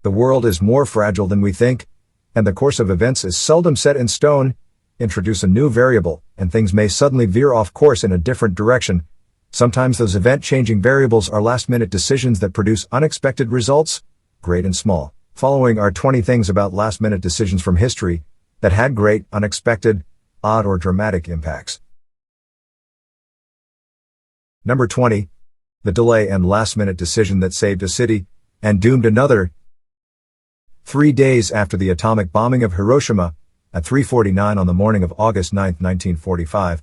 The world is more fragile than we think, and the course of events is seldom set in stone. Introduce a new variable, and things may suddenly veer off course in a different direction. Sometimes those event-changing variables are last-minute decisions that produce unexpected results, great and small. Following are 20 things about last-minute decisions from history that had great, unexpected, odd or dramatic impacts. Number 20. The delay and last-minute decision that saved a city and doomed another. 3 days after the atomic bombing of Hiroshima, at 3:49 on the morning of August 9, 1945,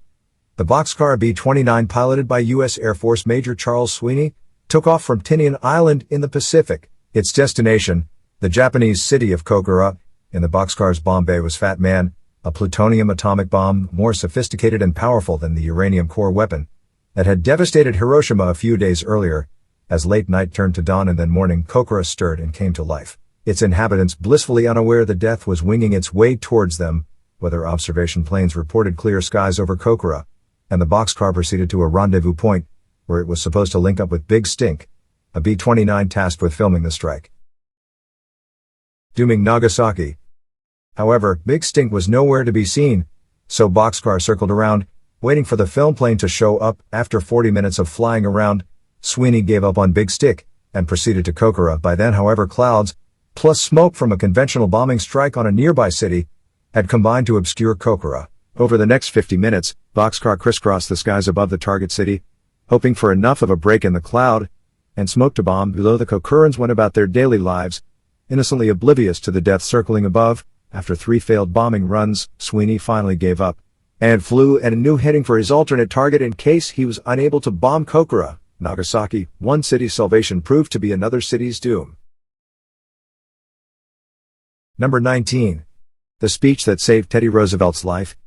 the boxcar B-29 piloted by U.S. Air Force Major Charles Sweeney took off from Tinian Island in the Pacific. Its destination, the Japanese city of Kokura. In the boxcar's bomb bay was Fat Man, a plutonium atomic bomb more sophisticated and powerful than the uranium core weapon that had devastated Hiroshima a few days earlier. As late night turned to dawn and then morning, Kokura stirred and came to life. Its inhabitants blissfully unaware that death was winging its way towards them. Weather observation planes reported clear skies over Kokura, and the boxcar proceeded to a rendezvous point, where it was supposed to link up with Big Stink, a B-29 tasked with filming the strike. Dooming Nagasaki. However, Big Stink was nowhere to be seen, so boxcar circled around, waiting for the film plane to show up. After 40 minutes of flying around, Sweeney gave up on Big Stick, and proceeded to Kokura. By then, however, clouds, plus smoke from a conventional bombing strike on a nearby city, had combined to obscure Kokura. Over the next 50 minutes, boxcar crisscrossed the skies above the target city, hoping for enough of a break in the cloud and smoke to bomb below. The Kokurans went about their daily lives, innocently oblivious to the death circling above. After 3 failed bombing runs, Sweeney finally gave up and flew at a new heading for his alternate target in case he was unable to bomb Kokura. Nagasaki, one city's salvation, proved to be another city's doom. Number 19. The speech that saved Teddy Roosevelt's life.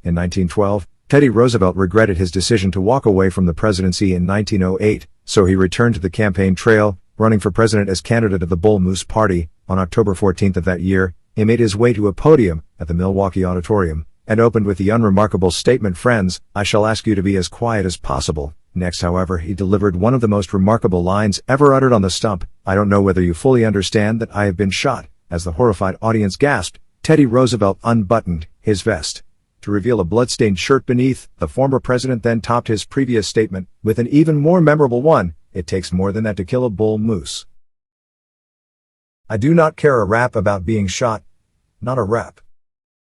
In 1912, Teddy Roosevelt regretted his decision to walk away from the presidency in 1908, so he returned to the campaign trail, running for president as candidate of the Bull Moose Party. On October 14 of that year, he made his way to a podium at the Milwaukee Auditorium, and opened with the unremarkable statement, "Friends, I shall ask you to be as quiet as possible." Next, however, he delivered one of the most remarkable lines ever uttered on the stump. "I don't know whether you fully understand that I have been shot." As the horrified audience gasped, Teddy Roosevelt unbuttoned his vest to reveal a blood-stained shirt beneath. The former president then topped his previous statement with an even more memorable one: "It takes more than that to kill a bull moose. I do not care a rap about being shot, not a rap."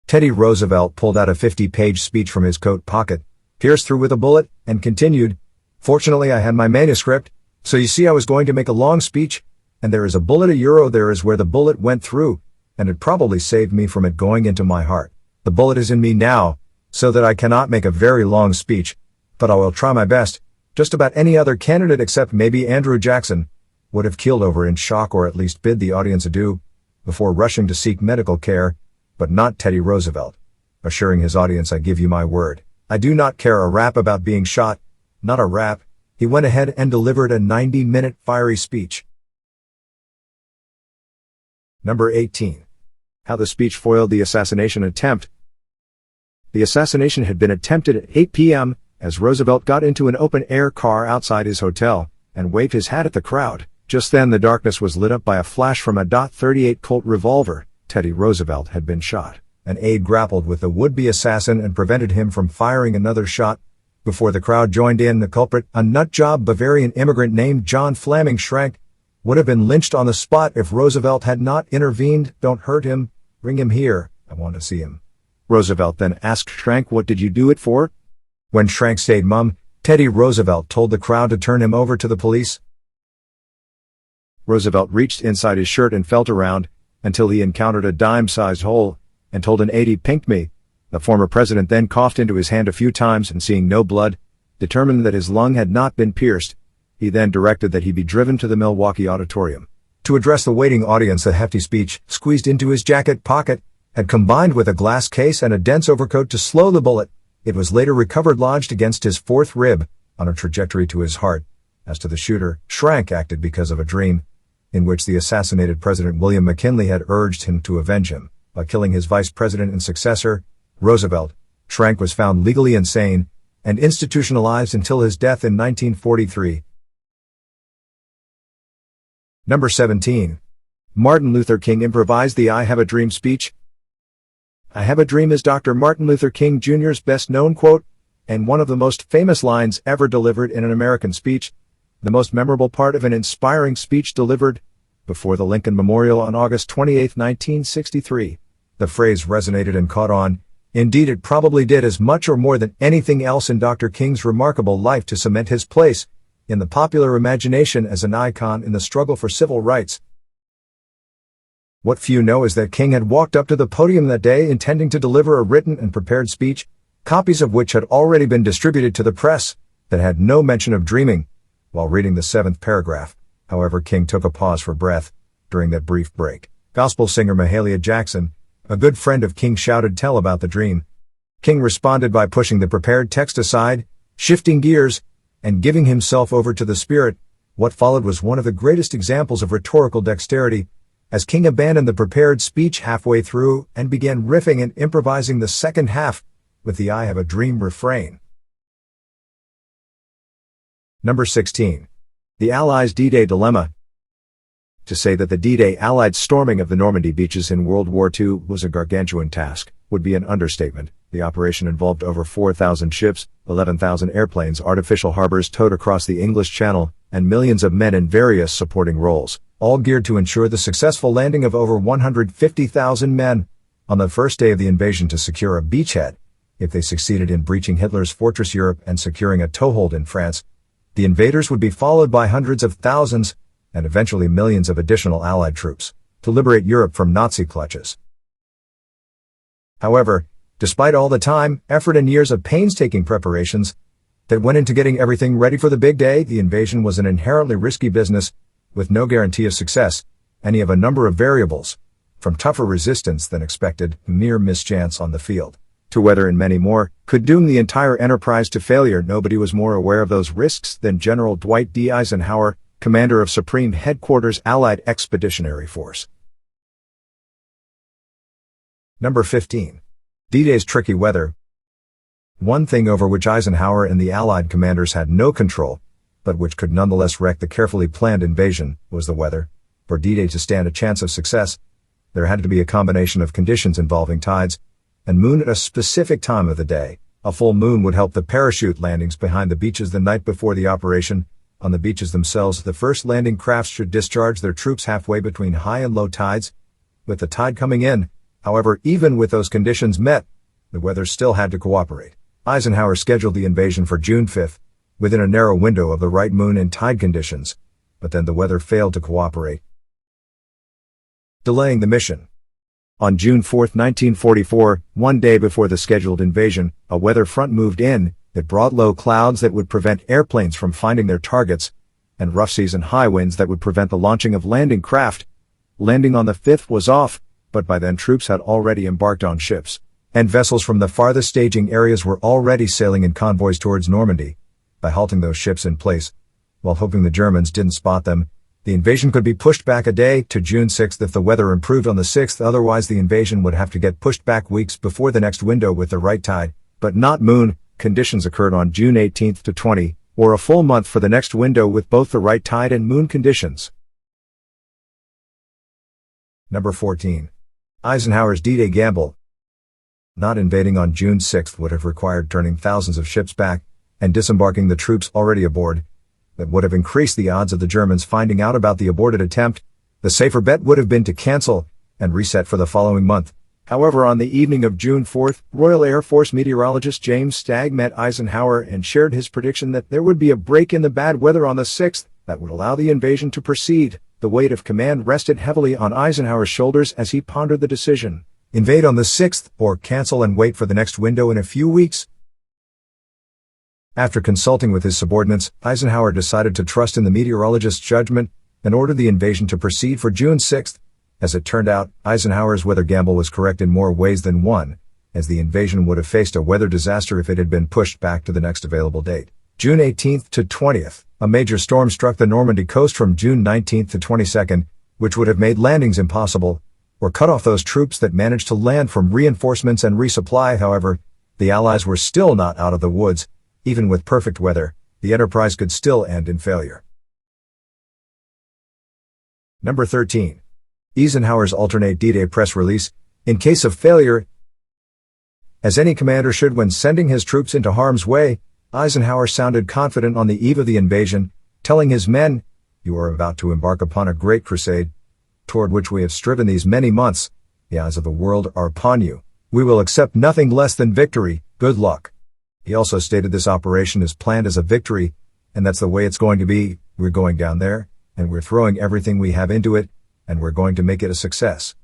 Teddy Roosevelt pulled out a 50-page speech from his coat pocket, pierced through with a bullet, and continued, "Fortunately I had my manuscript, so you see I was going to make a long speech, and there is a bullet there is where the bullet went through, and it probably saved me from it going into my heart. The bullet is in me now, so that I cannot make a very long speech, but I will try my best. Just about any other candidate except maybe Andrew Jackson would have keeled over in shock or at least bid the audience adieu before rushing to seek medical care, but not Teddy Roosevelt, assuring his audience, "I give you my word, I do not care a rap about being shot, not a rap." He went ahead and delivered a 90-minute fiery speech. Number 18. How the speech foiled the assassination attempt. The assassination had been attempted at 8 p.m. as Roosevelt got into an open-air car outside his hotel and waved his hat at the crowd. Just then the darkness was lit up by a flash from a .38 Colt revolver. Teddy Roosevelt had been shot. An aide grappled with the would-be assassin and prevented him from firing another shot. Before the crowd joined in, the culprit, a nut-job Bavarian immigrant named John Flaming Schrank, would have been lynched on the spot if Roosevelt had not intervened. "Don't hurt him, bring him here, I want to see him." Roosevelt then asked Schrank, "What did you do it for?" When Schrank stayed mum, Teddy Roosevelt told the crowd to turn him over to the police. Roosevelt reached inside his shirt and felt around until he encountered a dime-sized hole, and told an aide, "He pinked me." The former president then coughed into his hand a few times, and seeing no blood, determined that his lung had not been pierced. He then directed that he be driven to the Milwaukee Auditorium. To address the waiting audience, the hefty speech, squeezed into his jacket pocket, had combined with a glass case and a dense overcoat to slow the bullet. It was later recovered lodged against his fourth rib, on a trajectory to his heart. As to the shooter, Schrank acted because of a dream, in which the assassinated President William McKinley had urged him to avenge him by killing his vice president and successor, Roosevelt. Schrank was found legally insane and institutionalized until his death in 1943. Number 17. Martin Luther King improvised the "I Have a Dream" speech. "I have a dream" is Dr. Martin Luther King Jr.'s best-known quote, and one of the most famous lines ever delivered in an American speech, the most memorable part of an inspiring speech delivered before the Lincoln Memorial on August 28, 1963. The phrase resonated and caught on. Indeed, it probably did as much or more than anything else in Dr. King's remarkable life to cement his place in the popular imagination as an icon in the struggle for civil rights. What few know is that King had walked up to the podium that day intending to deliver a written and prepared speech, copies of which had already been distributed to the press, that had no mention of dreaming. While reading the seventh paragraph, however, King took a pause for breath. During that brief break, gospel singer Mahalia Jackson, a good friend of King, shouted, "Tell about the dream." King responded by pushing the prepared text aside, shifting gears, and giving himself over to the Spirit. What followed was one of the greatest examples of rhetorical dexterity, as King abandoned the prepared speech halfway through and began riffing and improvising the second half with the "I Have a Dream" refrain. Number 16. The Allies' D-Day Dilemma. To say that the D-Day Allied storming of the Normandy beaches in World War II was a gargantuan task would be an understatement. The operation involved over 4,000 ships, 11,000 airplanes, artificial harbors towed across the English Channel, and millions of men in various supporting roles, all geared to ensure the successful landing of over 150,000 men on the first day of the invasion to secure a beachhead. If they succeeded in breaching Hitler's fortress Europe and securing a toehold in France, the invaders would be followed by hundreds of thousands, and eventually millions of additional Allied troops, to liberate Europe from Nazi clutches. However, despite all the time, effort, and years of painstaking preparations that went into getting everything ready for the big day, the invasion was an inherently risky business, with no guarantee of success, any of a number of variables, from tougher resistance than expected, mere mischance on the field, to weather and many more, could doom the entire enterprise to failure. Nobody was more aware of those risks than General Dwight D. Eisenhower, commander of Supreme Headquarters Allied Expeditionary Force. Number 15. D-Day's tricky weather. One thing over which Eisenhower and the Allied commanders had no control, but which could nonetheless wreck the carefully planned invasion, was the weather. For D-Day to stand a chance of success, there had to be a combination of conditions involving tides and moon at a specific time of the day. A full moon would help the parachute landings behind the beaches the night before the operation. On the beaches themselves, the first landing crafts should discharge their troops halfway between high and low tides, with the tide coming in. However, even with those conditions met, the weather still had to cooperate. Eisenhower scheduled the invasion for June 5, within a narrow window of the right moon and tide conditions, but then the weather failed to cooperate, delaying the mission. On June 4, 1944, one day before the scheduled invasion, a weather front moved in that brought low clouds that would prevent airplanes from finding their targets, and rough seas and high winds that would prevent the launching of landing craft. Landing on the 5th was off, but by then troops had already embarked on ships, and vessels from the farthest staging areas were already sailing in convoys towards Normandy. By halting those ships in place, while hoping the Germans didn't spot them, the invasion could be pushed back a day to June 6 if the weather improved on the 6th. Otherwise, the invasion would have to get pushed back weeks before the next window with the right tide, but not moon. Conditions occurred on June 18 to 20, or a full month for the next window with both the right tide and moon conditions. Number 14. Eisenhower's D-Day gamble. Not invading on June 6 would have required turning thousands of ships back and disembarking the troops already aboard. That would have increased the odds of the Germans finding out about the aborted attempt. The safer bet would have been to cancel and reset for the following month. However, on the evening of June 4, Royal Air Force meteorologist James Stagg met Eisenhower and shared his prediction that there would be a break in the bad weather on the 6th that would allow the invasion to proceed. The weight of command rested heavily on Eisenhower's shoulders as he pondered the decision: invade on the 6th or cancel and wait for the next window in a few weeks. After consulting with his subordinates, Eisenhower decided to trust in the meteorologist's judgment and ordered the invasion to proceed for June 6. As it turned out, Eisenhower's weather gamble was correct in more ways than one, as the invasion would have faced a weather disaster if it had been pushed back to the next available date. June 18 to 20th, a major storm struck the Normandy coast from June 19 to 22, which would have made landings impossible, or cut off those troops that managed to land from reinforcements and resupply. However, the Allies were still not out of the woods. Even with perfect weather, the enterprise could still end in failure. Number 13. Eisenhower's alternate D-Day press release, in case of failure, as any commander should when sending his troops into harm's way, Eisenhower sounded confident on the eve of the invasion, telling his men, "You are about to embark upon a great crusade, toward which we have striven these many months. The eyes of the world are upon you. We will accept nothing less than victory. Good luck." He also stated this operation is planned as a victory, and that's the way it's going to be. We're going down there, and we're throwing everything we have into it, and we're going to make it a success.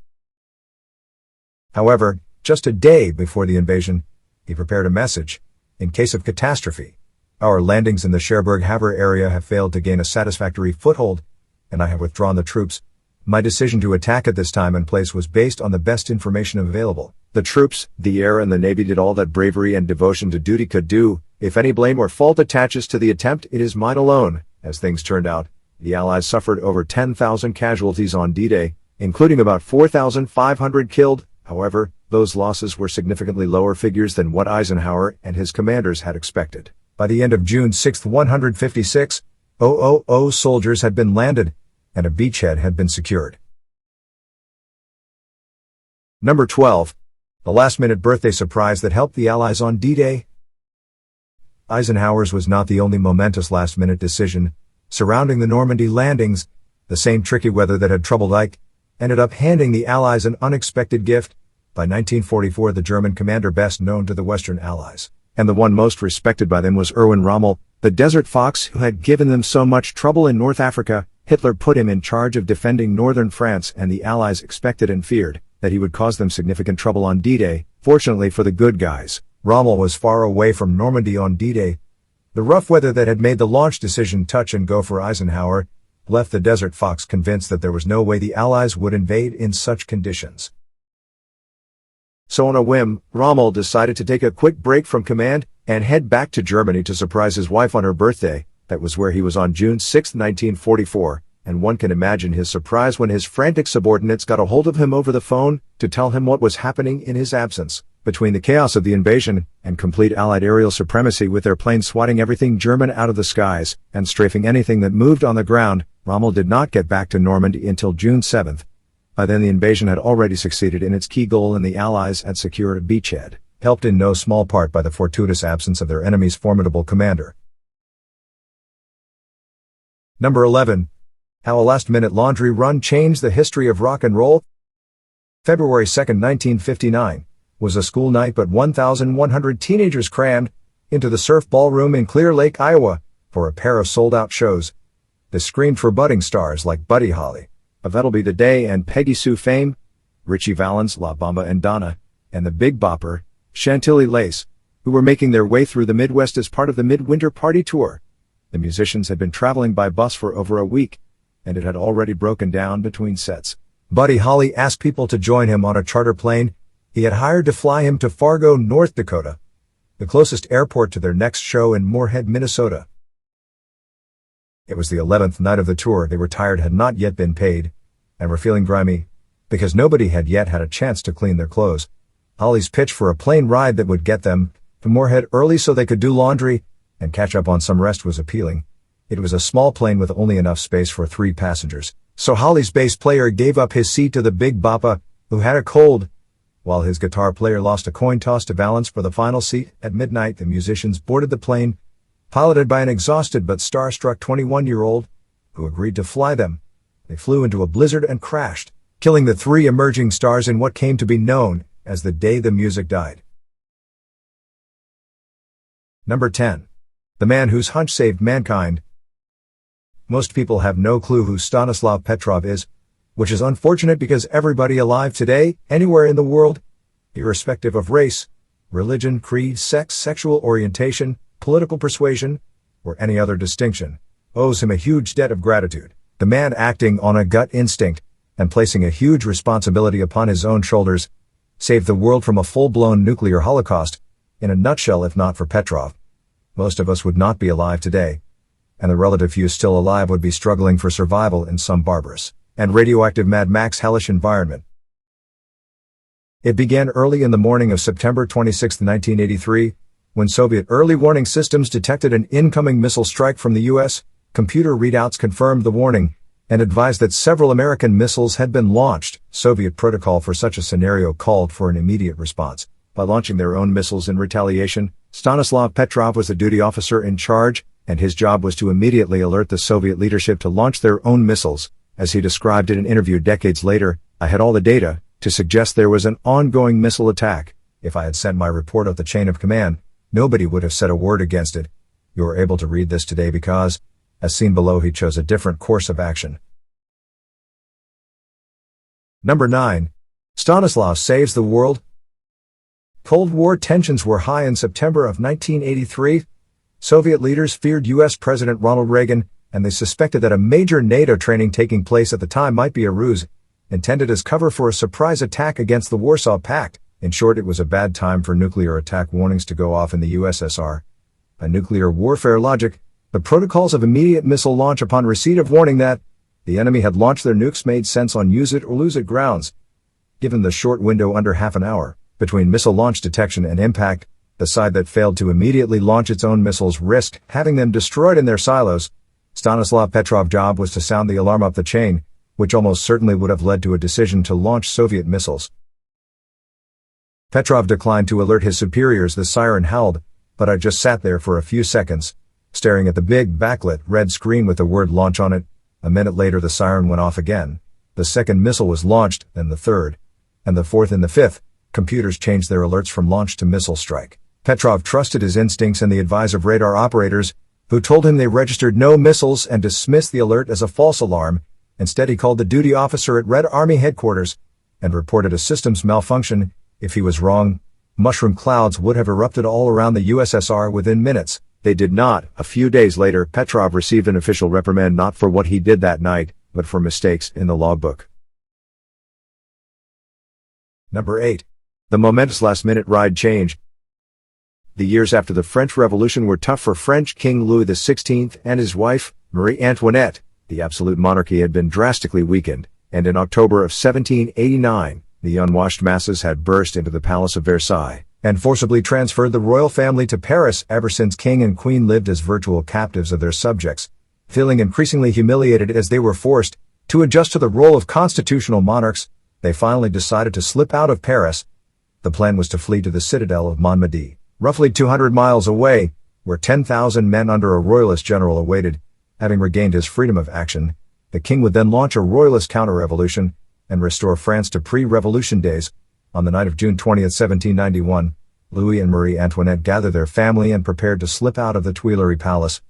However, just a day before the invasion, he prepared a message. In case of catastrophe, our landings in the Cherbourg-Havre area have failed to gain a satisfactory foothold, and I have withdrawn the troops. My decision to attack at this time and place was based on the best information available. The troops, the air and the navy did all that bravery and devotion to duty could do. If any blame or fault attaches to the attempt, it is mine alone. As things turned out, the Allies suffered over 10,000 casualties on D-Day, including about 4,500 killed. However, those losses were significantly lower figures than what Eisenhower and his commanders had expected. By the end of June 6, 156,000 soldiers had been landed, and a beachhead had been secured. Number 12. The last-minute birthday surprise that helped the Allies on D-Day. Eisenhower's was not the only momentous last-minute decision. Surrounding the Normandy landings, the same tricky weather that had troubled Ike ended up handing the Allies an unexpected gift. By 1944, the German commander best known to the Western Allies, and the one most respected by them, was Erwin Rommel, the desert fox who had given them so much trouble in North Africa. Hitler put him in charge of defending northern France, and the Allies expected and feared that he would cause them significant trouble on D-Day. Fortunately for the good guys, Rommel was far away from Normandy on D-Day. The rough weather that had made the launch decision touch and go for Eisenhower left the desert fox convinced that there was no way the Allies would invade in such conditions. So on a whim, Rommel decided to take a quick break from command and head back to Germany to surprise his wife on her birthday. That was where he was on June 6, 1944, and one can imagine his surprise when his frantic subordinates got a hold of him over the phone to tell him what was happening in his absence. Between the chaos of the invasion and complete Allied aerial supremacy with their planes swatting everything German out of the skies and strafing anything that moved on the ground, Rommel did not get back to Normandy until June 7. By then the invasion had already succeeded in its key goal and the Allies had secured a beachhead, helped in no small part by the fortuitous absence of their enemy's formidable commander. Number 11. How a last-minute laundry run changed the history of rock and roll. February 2, 1959, was a school night, but 1,100 teenagers crammed into the Surf Ballroom in Clear Lake, Iowa, for a pair of sold-out shows. They screamed for budding stars like Buddy Holly, of That'll Be the Day and Peggy Sue fame, Richie Valens, La Bamba and Donna, and the Big Bopper, Chantilly Lace, who were making their way through the Midwest as part of the Midwinter Party Tour. The musicians had been traveling by bus for over a week, and it had already broken down between sets. Buddy Holly asked people to join him on a charter plane he had hired to fly him to Fargo, North Dakota, the closest airport to their next show in Moorhead, Minnesota. It was the 11th night of the tour. They were tired, had not yet been paid, and were feeling grimy, because nobody had yet had a chance to clean their clothes. Holly's pitch for a plane ride that would get them to Moorhead early so they could do laundry and catch up on some rest was appealing. It was a small plane with only enough space for 3 passengers, so Holly's bass player gave up his seat to the Big Bopper, who had a cold, while his guitar player lost a coin toss to Valens for the final seat. At midnight, the musicians boarded the plane, piloted by an exhausted but starstruck 21-year-old, who agreed to fly them. They flew into a blizzard and crashed, killing the 3 emerging stars in what came to be known as the day the music died. Number 10. The man whose hunch saved mankind. Most people have no clue who Stanislav Petrov is, which is unfortunate because everybody alive today, anywhere in the world, irrespective of race, religion, creed, sex, sexual orientation, political persuasion, or any other distinction, owes him a huge debt of gratitude. The man, acting on a gut instinct and placing a huge responsibility upon his own shoulders, saved the world from a full-blown nuclear holocaust. In a nutshell, if not for Petrov, most of us would not be alive today, and the relative few still alive would be struggling for survival in some barbarous and radioactive Mad Max hellish environment. It began early in the morning of September 26, 1983, when Soviet early warning systems detected an incoming missile strike from the U.S. Computer readouts confirmed the warning, and advised that several American missiles had been launched. Soviet protocol for such a scenario called for an immediate response by launching their own missiles in retaliation. Stanislav Petrov was the duty officer in charge, and his job was to immediately alert the Soviet leadership to launch their own missiles. As he described in an interview decades later, "I had all the data to suggest there was an ongoing missile attack. If I had sent my report up the chain of command, nobody would have said a word against it. You are able to read this today because, as seen below, he chose a different course of action." Number 9. Stanislav saves the world. Cold War tensions were high in September of 1983. Soviet leaders feared U.S. President Ronald Reagan, and they suspected that a major NATO training taking place at the time might be a ruse, intended as cover for a surprise attack against the Warsaw Pact. In short, it was a bad time for nuclear attack warnings to go off in the USSR. By nuclear warfare logic, the protocols of immediate missile launch upon receipt of warning that the enemy had launched their nukes made sense on use it or lose it grounds. Given the short window under half an hour between missile launch detection and impact, the side that failed to immediately launch its own missiles risked having them destroyed in their silos. Stanislav Petrov's job was to sound the alarm up the chain, which almost certainly would have led to a decision to launch Soviet missiles. Petrov declined to alert his superiors. The siren howled, but I just sat there for a few seconds, staring at the big backlit red screen with the word launch on it. A minute later the siren went off again. The second missile was launched, then the third, and the fourth and the fifth. Computers changed their alerts from launch to missile strike. Petrov trusted his instincts and the advice of radar operators, who told him they registered no missiles, and dismissed the alert as a false alarm. Instead, he called the duty officer at Red Army headquarters and reported a systems malfunction. If he was wrong, mushroom clouds would have erupted all around the USSR within minutes. They did not. A few days later, Petrov received an official reprimand not for what he did that night, but for mistakes in the logbook. Number 8. The momentous last-minute ride change. The years after the French Revolution were tough for French King Louis XVI and his wife, Marie Antoinette. The absolute monarchy had been drastically weakened, and in October of 1789, the unwashed masses had burst into the Palace of Versailles and forcibly transferred the royal family to Paris. Ever since King and Queen lived as virtual captives of their subjects, feeling increasingly humiliated as they were forced to adjust to the role of constitutional monarchs, they finally decided to slip out of Paris. The plan was to flee to the citadel of Montmedy, roughly 200 miles away, where 10,000 men under a royalist general awaited. Having regained his freedom of action, the king would then launch a royalist counter-revolution and restore France to pre-revolution days. On the night of June 20, 1791, Louis and Marie Antoinette gathered their family and prepared to slip out of the Tuileries Palace.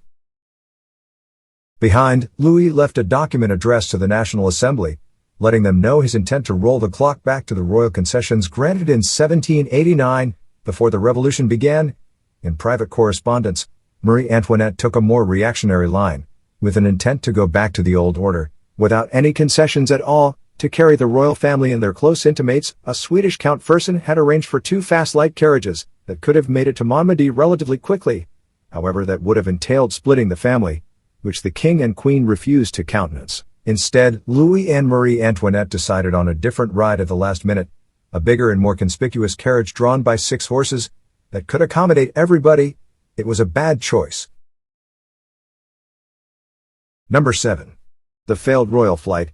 Behind, Louis left a document addressed to the National Assembly, letting them know his intent to roll the clock back to the royal concessions granted in 1789, before the revolution began. In private correspondence, Marie Antoinette took a more reactionary line, with an intent to go back to the old order, without any concessions at all, to carry the royal family and their close intimates. A Swedish Count Fersen had arranged for 2 fast light carriages that could have made it to Montmedy relatively quickly. However, that would have entailed splitting the family, which the king and queen refused to countenance. Instead, Louis and Marie Antoinette decided on a different ride at the last minute, a bigger and more conspicuous carriage drawn by 6 horses that could accommodate everybody. It was a bad choice. Number 7. The failed royal flight.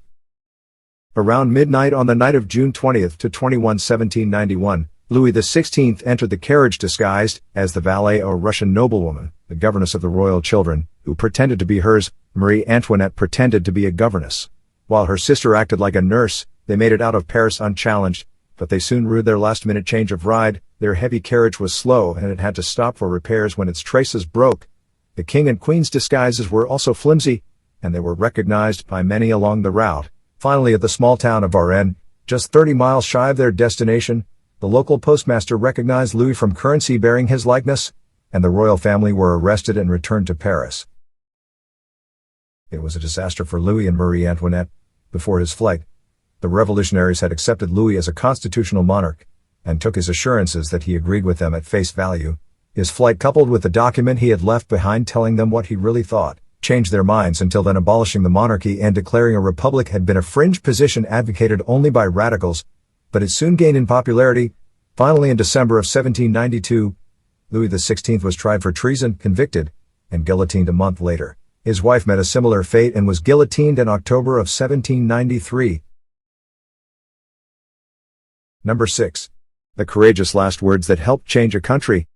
Around midnight on the night of June 20 to 21, 1791, Louis XVI entered the carriage disguised as the valet or Russian noblewoman, the governess of the royal children, who pretended to be hers. Marie Antoinette pretended to be a governess. While her sister acted like a nurse, they made it out of Paris unchallenged, but they soon rued their last-minute change of ride. Their heavy carriage was slow and it had to stop for repairs when its traces broke. The king and queen's disguises were also flimsy, and they were recognized by many along the route. Finally, at the small town of Varennes, just 30 miles shy of their destination, the local postmaster recognized Louis from currency bearing his likeness, and the royal family were arrested and returned to Paris. It was a disaster for Louis and Marie Antoinette. Before his flight, the revolutionaries had accepted Louis as a constitutional monarch, and took his assurances that he agreed with them at face value. His flight, coupled with the document he had left behind telling them what he really thought, changed their minds. Until then, abolishing the monarchy and declaring a republic had been a fringe position advocated only by radicals, but it soon gained in popularity. Finally, in December of 1792, Louis XVI was tried for treason, convicted, and guillotined a month later. His wife met a similar fate and was guillotined in October of 1793. Number 6. The courageous last words that helped change a country.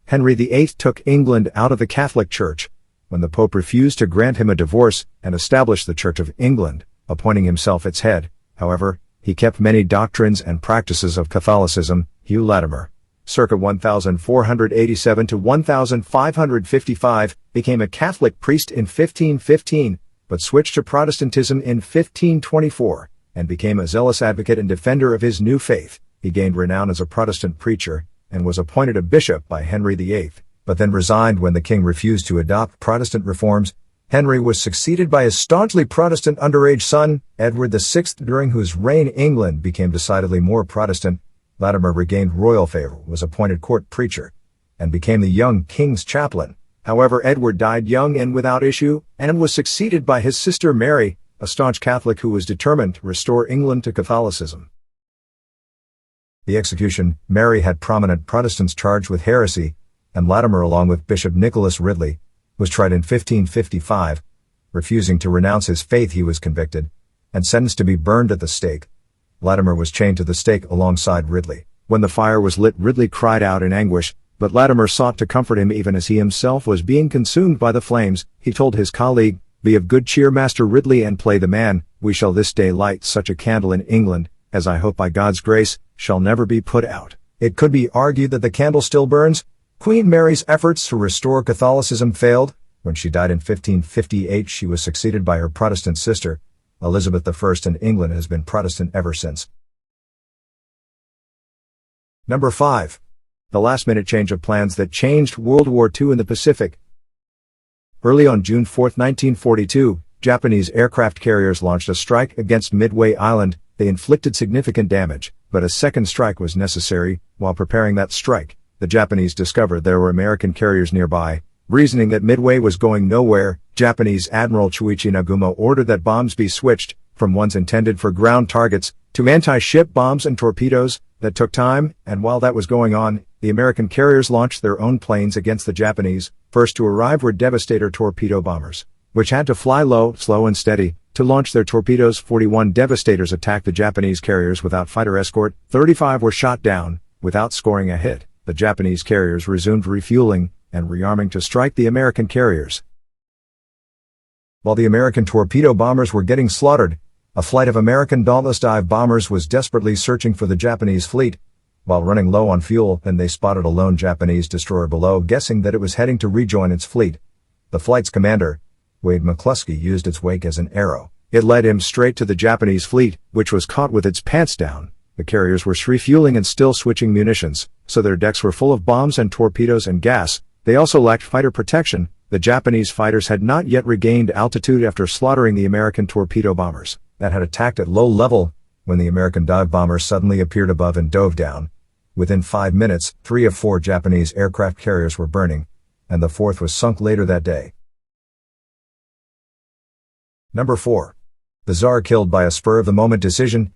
Henry VIII took England out of the Catholic Church when the Pope refused to grant him a divorce and established the Church of England, appointing himself its head. However, he kept many doctrines and practices of Catholicism. Hugh Latimer, circa 1487 to 1555, became a Catholic priest in 1515, but switched to Protestantism in 1524, and became a zealous advocate and defender of his new faith. He gained renown as a Protestant preacher, and was appointed a bishop by Henry VIII, but then resigned when the king refused to adopt Protestant reforms. Henry was succeeded by his staunchly Protestant underage son, Edward VI, during whose reign England became decidedly more Protestant. Latimer regained royal favor, was appointed court preacher, and became the young king's chaplain. However, Edward died young and without issue, and was succeeded by his sister Mary, a staunch Catholic who was determined to restore England to Catholicism. The execution. Mary had prominent Protestants charged with heresy, and Latimer, along with Bishop Nicholas Ridley, was tried in 1555. Refusing to renounce his faith, he was convicted and sentenced to be burned at the stake. Latimer was chained to the stake alongside Ridley. When the fire was lit, Ridley cried out in anguish, but Latimer sought to comfort him even as he himself was being consumed by the flames. He told his colleague, "Be of good cheer, Master Ridley, and play the man. We shall this day light such a candle in England, as I hope by God's grace shall never be put out." It could be argued that the candle still burns. Queen Mary's efforts to restore Catholicism failed. When she died in 1558, she was succeeded by her Protestant sister, Elizabeth I, and England has been Protestant ever since. Number 5. The last-minute change of plans that changed World War II in the Pacific. Early on June 4, 1942, Japanese aircraft carriers launched a strike against Midway Island. They inflicted significant damage, but a second strike was necessary. While preparing that strike, the Japanese discovered there were American carriers nearby. Reasoning that Midway was going nowhere, Japanese Admiral Chuichi Nagumo ordered that bombs be switched from ones intended for ground targets to anti-ship bombs and torpedoes. That took time, and while that was going on, the American carriers launched their own planes against the Japanese. First to arrive were Devastator torpedo bombers, which had to fly low, slow and steady, to launch their torpedoes. 41 Devastators attacked the Japanese carriers without fighter escort. 35 were shot down, without scoring a hit. The Japanese carriers resumed refueling and rearming to strike the American carriers. While the American torpedo bombers were getting slaughtered, a flight of American Dauntless dive bombers was desperately searching for the Japanese fleet. While running low on fuel, then they spotted a lone Japanese destroyer below, guessing that it was heading to rejoin its fleet. The flight's commander, Wade McCluskey, used its wake as an arrow. It led him straight to the Japanese fleet, which was caught with its pants down. The carriers were refueling and still switching munitions, so their decks were full of bombs and torpedoes and gas. They also lacked fighter protection. The Japanese fighters had not yet regained altitude after slaughtering the American torpedo bombers that had attacked at low level, when the American dive bombers suddenly appeared above and dove down. Within 5 minutes, 3 of 4 Japanese aircraft carriers were burning, and the 4th was sunk later that day. Number 4. The Tsar killed by a spur-of-the-moment decision.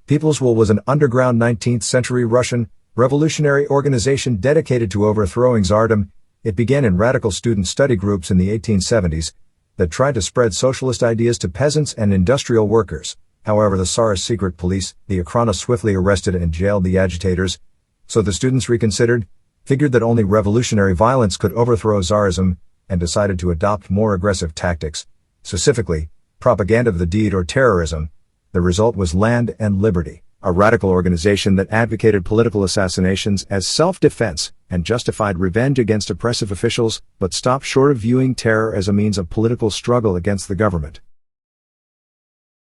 People's Will was an underground 19th-century Russian revolutionary organization dedicated to overthrowing Tsardom. It began in radical student study groups in the 1870s that tried to spread socialist ideas to peasants and industrial workers. However, the Tsar's secret police, the Okhrana, swiftly arrested and jailed the agitators. So the students reconsidered, figured that only revolutionary violence could overthrow Tsarism, and decided to adopt more aggressive tactics, specifically, propaganda of the deed or terrorism. The result was Land and Liberty, a radical organization that advocated political assassinations as self-defense and justified revenge against oppressive officials, but stopped short of viewing terror as a means of political struggle against the government.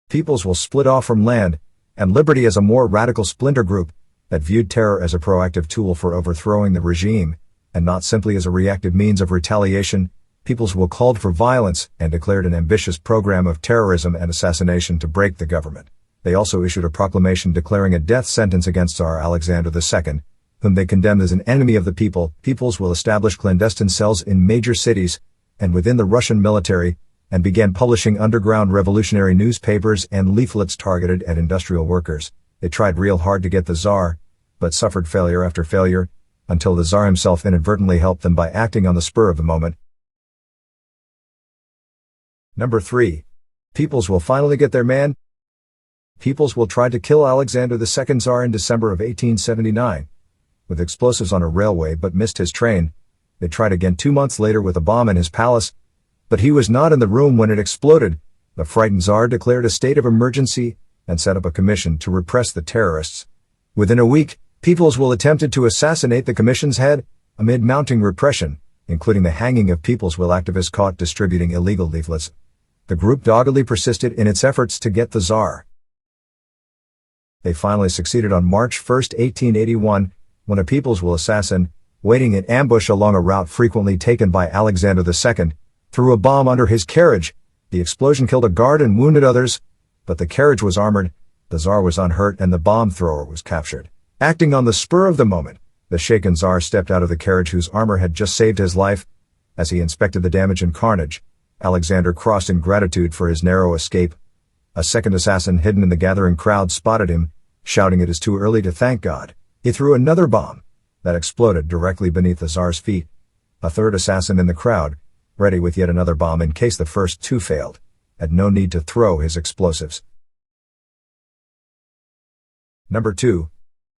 People's Will split off from Land and Liberty as a more radical splinter group that viewed terror as a proactive tool for overthrowing the regime, and not simply as a reactive means of retaliation. People's Will called for violence and declared an ambitious program of terrorism and assassination to break the government. They also issued a proclamation declaring a death sentence against Tsar Alexander II, whom they condemned as an enemy of the people. People's Will established clandestine cells in major cities and within the Russian military, and began publishing underground revolutionary newspapers and leaflets targeted at industrial workers. They tried real hard to get the Tsar, but suffered failure after failure, until the Tsar himself inadvertently helped them by acting on the spur of the moment. Number 3. Peoples will finally get their man. Peoples will try to kill Alexander II Tsar in December of 1879 with explosives on a railway but missed his train. They tried again 2 months later with a bomb in his palace, but he was not in the room when it exploded. The frightened Tsar declared a state of emergency and set up a commission to repress the terrorists. Within a week, Peoples will attempted to assassinate the commission's head, amid mounting repression, including the hanging of Peoples will activists caught distributing illegal leaflets. The group doggedly persisted in its efforts to get the Tsar. They finally succeeded on March 1, 1881, when a Peoples will assassin, waiting in ambush along a route frequently taken by Alexander II, threw a bomb under his carriage. The explosion killed a guard and wounded others, but the carriage was armored, the Tsar was unhurt and the bomb thrower was captured. Acting on the spur of the moment, the shaken Tsar stepped out of the carriage whose armor had just saved his life. As he inspected the damage and carnage, Alexander crossed in gratitude for his narrow escape. A second assassin hidden in the gathering crowd spotted him, shouting it is too early to thank God. He threw another bomb that exploded directly beneath the Tsar's feet. A third assassin in the crowd, ready with yet another bomb in case the first two failed, had no need to throw his explosives. Number 2.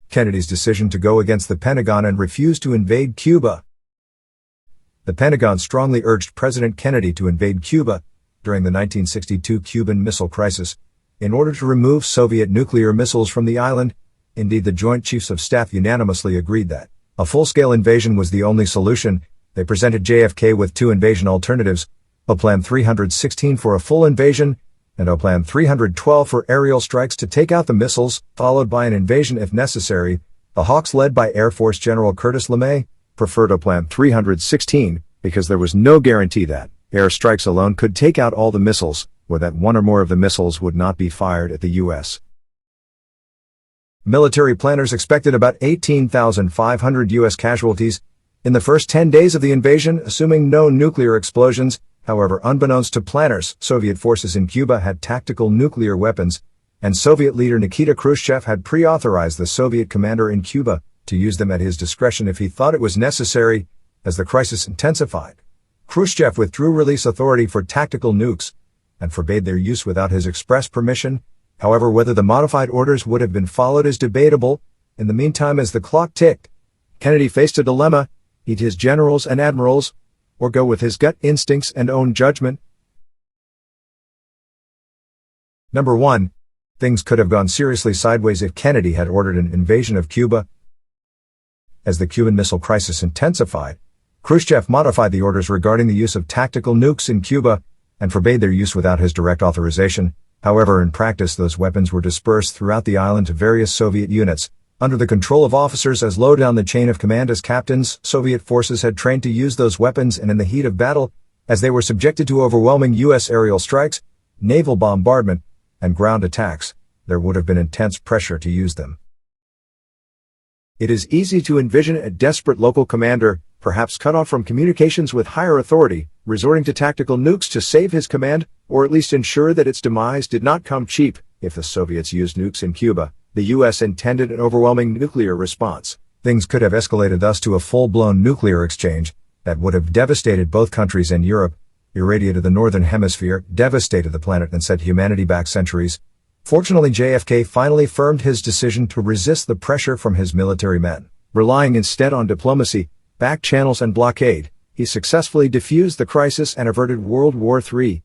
Kennedy's decision to go against the Pentagon and refuse to invade Cuba. The Pentagon strongly urged President Kennedy to invade Cuba during the 1962 Cuban Missile Crisis in order to remove Soviet nuclear missiles from the island. Indeed, the Joint Chiefs of Staff unanimously agreed that a full-scale invasion was the only solution. They presented JFK with 2 invasion alternatives, a Plan 316 for a full invasion, and a Plan 312 for aerial strikes to take out the missiles, followed by an invasion if necessary. The Hawks, led by Air Force General Curtis LeMay, preferred a Plan 316 because there was no guarantee that air strikes alone could take out all the missiles, or that one or more of the missiles would not be fired at the U.S. Military planners expected about 18,500 U.S. casualties in the first 10 days of the invasion, assuming no nuclear explosions. However, unbeknownst to planners, Soviet forces in Cuba had tactical nuclear weapons, and Soviet leader Nikita Khrushchev had pre-authorized the Soviet commander in Cuba to use them at his discretion if he thought it was necessary. As the crisis intensified, Khrushchev withdrew release authority for tactical nukes and forbade their use without his express permission. However, whether the modified orders would have been followed is debatable. In the meantime, as the clock ticked, Kennedy faced a dilemma: eat his generals and admirals, or go with his gut instincts and own judgment. Number 1. Things could have gone seriously sideways if Kennedy had ordered an invasion of Cuba. As the Cuban Missile Crisis intensified, Khrushchev modified the orders regarding the use of tactical nukes in Cuba and forbade their use without his direct authorization. However, in practice, those weapons were dispersed throughout the island to various Soviet units, under the control of officers as low down the chain of command as captains. Soviet forces had trained to use those weapons, and in the heat of battle, as they were subjected to overwhelming U.S. aerial strikes, naval bombardment, and ground attacks, there would have been intense pressure to use them. It is easy to envision a desperate local commander, perhaps cut off from communications with higher authority, resorting to tactical nukes to save his command, or at least ensure that its demise did not come cheap. If the Soviets used nukes in Cuba, the U.S. intended an overwhelming nuclear response. Things could have escalated thus to a full-blown nuclear exchange that would have devastated both countries and Europe, irradiated the Northern Hemisphere, devastated the planet, and set humanity back centuries. Fortunately, JFK finally firmed his decision to resist the pressure from his military men. Relying instead on diplomacy, back channels and blockade, he successfully defused the crisis and averted World War III.